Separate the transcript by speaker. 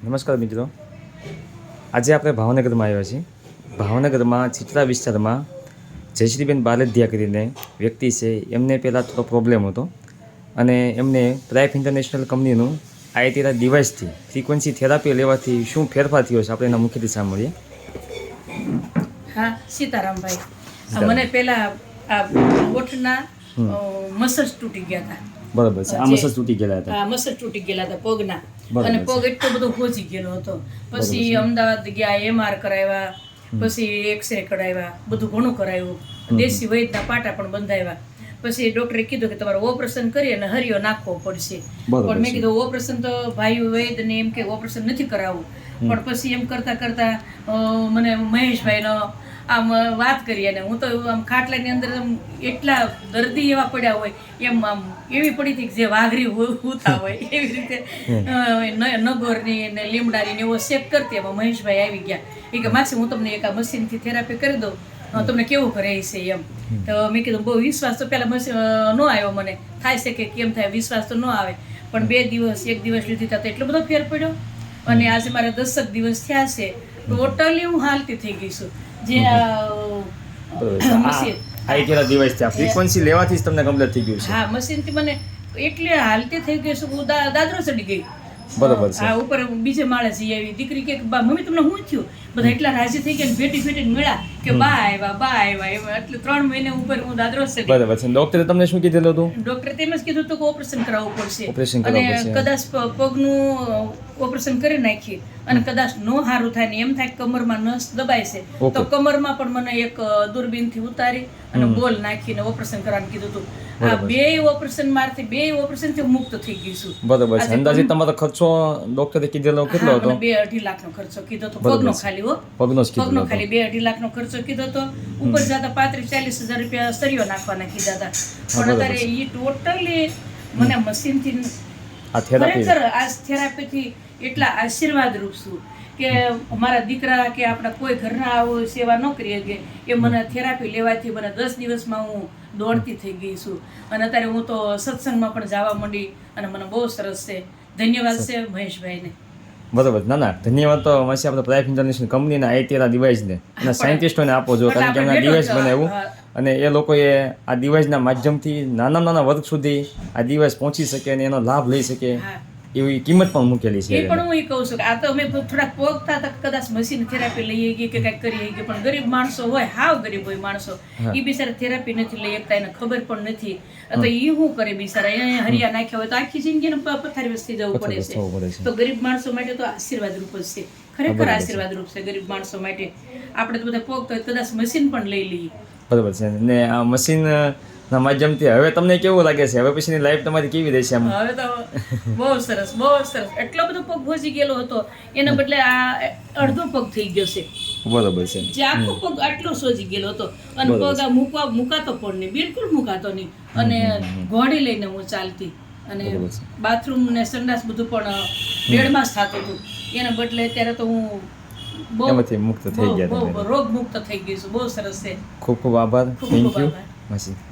Speaker 1: નમસ્કાર મિત્રો, આજે આપણે ભાવનગરમાં આવ્યા છીએ. ભાવનગરમાં ચિત્રા વિસ્તારમાં જયશ્રીબેન બાલદિયા કરીને વ્યક્તિ છે. એમને પહેલાં થોડો પ્રોબ્લેમ હતો અને એમને પ્રાઇફ ઇન્ટરનેશનલ કંપનીનું આઈટીઆર ડિવાઇસથી ફ્રીક્વન્સી થેરાપી લેવાથી શું ફેરફાર થયો છે આપણે એના મુખ્યથી સાંભળીએ.
Speaker 2: હા, સીતારામભાઈ, મને પહેલાં આ ઓઠના મસલ્સ તૂટી ગયા હતા.
Speaker 1: બરાબર છે. આ મસલ્સ તૂટી ગયેલા હતા.
Speaker 2: હા, મસલ્સ તૂટી ગયેલા હતા પગના, અને પગ એટલો બધો પહોંચી ગયેલો હતો. પછી અમદાવાદ ગયા, એમઆર કરાવ્યા, પછી એક્સરે કરાવ્યા, બધું ઘણું કરાવ્યું. દેશી વૈદ્યના પાટા પણ બંધાવ્યા. પછી ડોક્ટરે કીધું કે તમારે ઓપરેશન કરી અને હરિયો નાખવો પડશે. પણ મેં કીધું ઓપરેશન તો ભાઈ વૈદ્યને એમ કે ઓપરેશન નથી કરાવવું. પણ પછી એમ કરતા કરતા મને મહેશભાઈનો આમ વાત કરી, અને હું તો આમ ખાટલાની અંદર એટલા દર્દી એવા પડ્યા હોય એમ આમ એવી પડી હતી જે વાઘરી હોતા હોય એવી રીતે નગોરની ને લીમડાની ને એવો શેક કરતી. એમાં મહેશભાઈ આવી ગયા. એ કે માસી, હું તમને એક આ મશીનથી થેરાપી કરી દઉં, તમને કેવું કરે છે એમ. તો મેં કીધું બહુ વિશ્વાસ તો પહેલાં ન આવ્યો મને. થાય છે કે કેમ થાય, વિશ્વાસ તો ન આવે. પણ 2 દિવસ 1 દિવસ લીધી તો એટલો બધો ફેર પડ્યો. અને આજે મારા 10 દિવસ થયા છે. ટોટલી હું હાલતી થઈ ગઈ છું. જે મશીન
Speaker 1: આઈટીઆર ડિવાઇસ છે, ફ્રીક્વન્સી લેવાથી જ તમને કમ્પ્લીટ થઈ ગયું છે.
Speaker 2: હા, મશીનથી મને એટલે હાલતી થઈ ગઈ છું. હું દાદરો ચડી ગઈ.
Speaker 1: બરોબર છે.
Speaker 2: આ ઉપર બીજે માળે જઈ આવી. દીકરી કે બા મમ્મી તમને શું થયું? બધા એટલા રાજી થઈ ગયા, ભેટી ભેટીને મળ્યા કે બા આવ્યા એટલે 3 મહિને ઉપર હું દાદરો ચડી.
Speaker 1: બરાબર છે. ડોક્ટરે તમને શું કીધેલું હતું?
Speaker 2: ડોક્ટરે તેમ જ કીધું હતું કે ઓપરેશન કરાવવું પડશે, અને કદાચ પગનું ઓપરેશન કરી નાખીએ અને કદાચ નો સારું થાય ને એમ થાય કમરમાં નસ દબાય છે તો કમરમાં પણ મને એક દૂરબીનથી ઉતારી અને બોલ નાખીને ઓપરેશન કરવાનું કીધું હતું. આ 2 ઓપરેશન મારથી 2 ઓપરેશનથી મુક્ત થઈ ગઈ છું.
Speaker 1: બરાબર છે. અંદાજે તમારો ખર્ચો ડોક્ટરે કીધેલો કેટલો હતો?
Speaker 2: 2-2.5 લાખનો ખર્ચો કીધો હતો. પગનો ખાલી
Speaker 1: પગનો
Speaker 2: ખાલી 2-2.5 લાખનો ખર્ચો કીધો હતો. ઉપર જતા 35-40 હજાર રૂપિયા સરિયો નાખવાના કીધા હતા. પણ અત્યારે એ ટોટલી મને મશીનથી ખરેખર આ થેરાપીથી એટલા આશીર્વાદ રૂપ છું કે મારા દીકરા કે આપણા કોઈ ઘરના આવો સેવા ન કરી શકે. એ મને થેરાપી લેવાથી મને 10 દિવસમાં હું દોડતી થઈ ગઈ છું. અને અત્યારે હું તો સત્સંગમાં પણ જવા માંડી, અને મને બહુ સરસ છે. ધન્યવાદ છે મહેશભાઈને.
Speaker 1: બરાબર. ના, ધન્યવાદ તો હશે આપણે પ્રાઇફ ઇન્ટરનેશનલ કંપનીના આઈટીઆર ડિવાઇસને અને સાયન્ટિસ્ટોને આપો છો, કારણ કે એમના ડિવાઇસ બનાવ્યું અને એ લોકોએ આ ડિવાઇસના માધ્યમથી નાના વર્ગ સુધી આ ડિવાઇસ પહોંચી શકે અને એનો લાભ લઈ શકે એવી કિંમત પણ મૂકેલી છે.
Speaker 2: એ પણ હું એ કહું છું કે આ તો અમે થોડાક પોગતા હતા, કદાચ મશીન થેરાપી લઈએ કે કંઈક કરીએ કે, પણ ગરીબ માણસો હોય, હાવ ગરીબ હોય માણસો, એ બિચારા થેરાપી નથી લઈ શકતા, એને ખબર પણ નથી. તો એ શું કરે બિચારા? એને હરિયા નાખ્યા હોય તો આખી જિંદગીને પથારી વસ્તી જવું પડે છે. તો ગરીબ માણસો માટે તો આશીર્વાદ રૂપ જ છે. ખરેખર આશીર્વાદ રૂપ છે ગરીબ માણસો માટે. આપણે તો બધા પોગતો હોય કદાચ મશીન પણ લઈ લઈએ.
Speaker 1: બરાબર છે. ને આ મશીન ના માધ્યમથી હવે તમને કેવું લાગે છે? હવે પછીની લાઈફ તમારી કેવી રહેશે?
Speaker 2: હવે તો બહુ સરસ, બહુ સરસ. એટલો બધો પગ ભોજી ગયેલો હતો, એના બદલે આ અડધો પગ થઈ ગયો છે.
Speaker 1: બરાબર છે.
Speaker 2: જે આખો પગ આટલો સોજી ગયેલો હતો અને પગ આ મુકાતો પણ નહીં, બિલકુલ મુકાતો નહીં. અને ઘોડી લઈને હું ચાલતી, અને બાથરૂમ ને સંડાસ બધું પણ બેડમાં જ થતું હતું. એના બદલે અત્યારે તો હું
Speaker 1: બહુ મુક્ત થઈ ગયા,
Speaker 2: રોગ મુક્ત થઈ ગઈ છું. બહુ સરસ છે.
Speaker 1: ખૂબ ખૂબ આભાર. થેન્ક યુ માસી.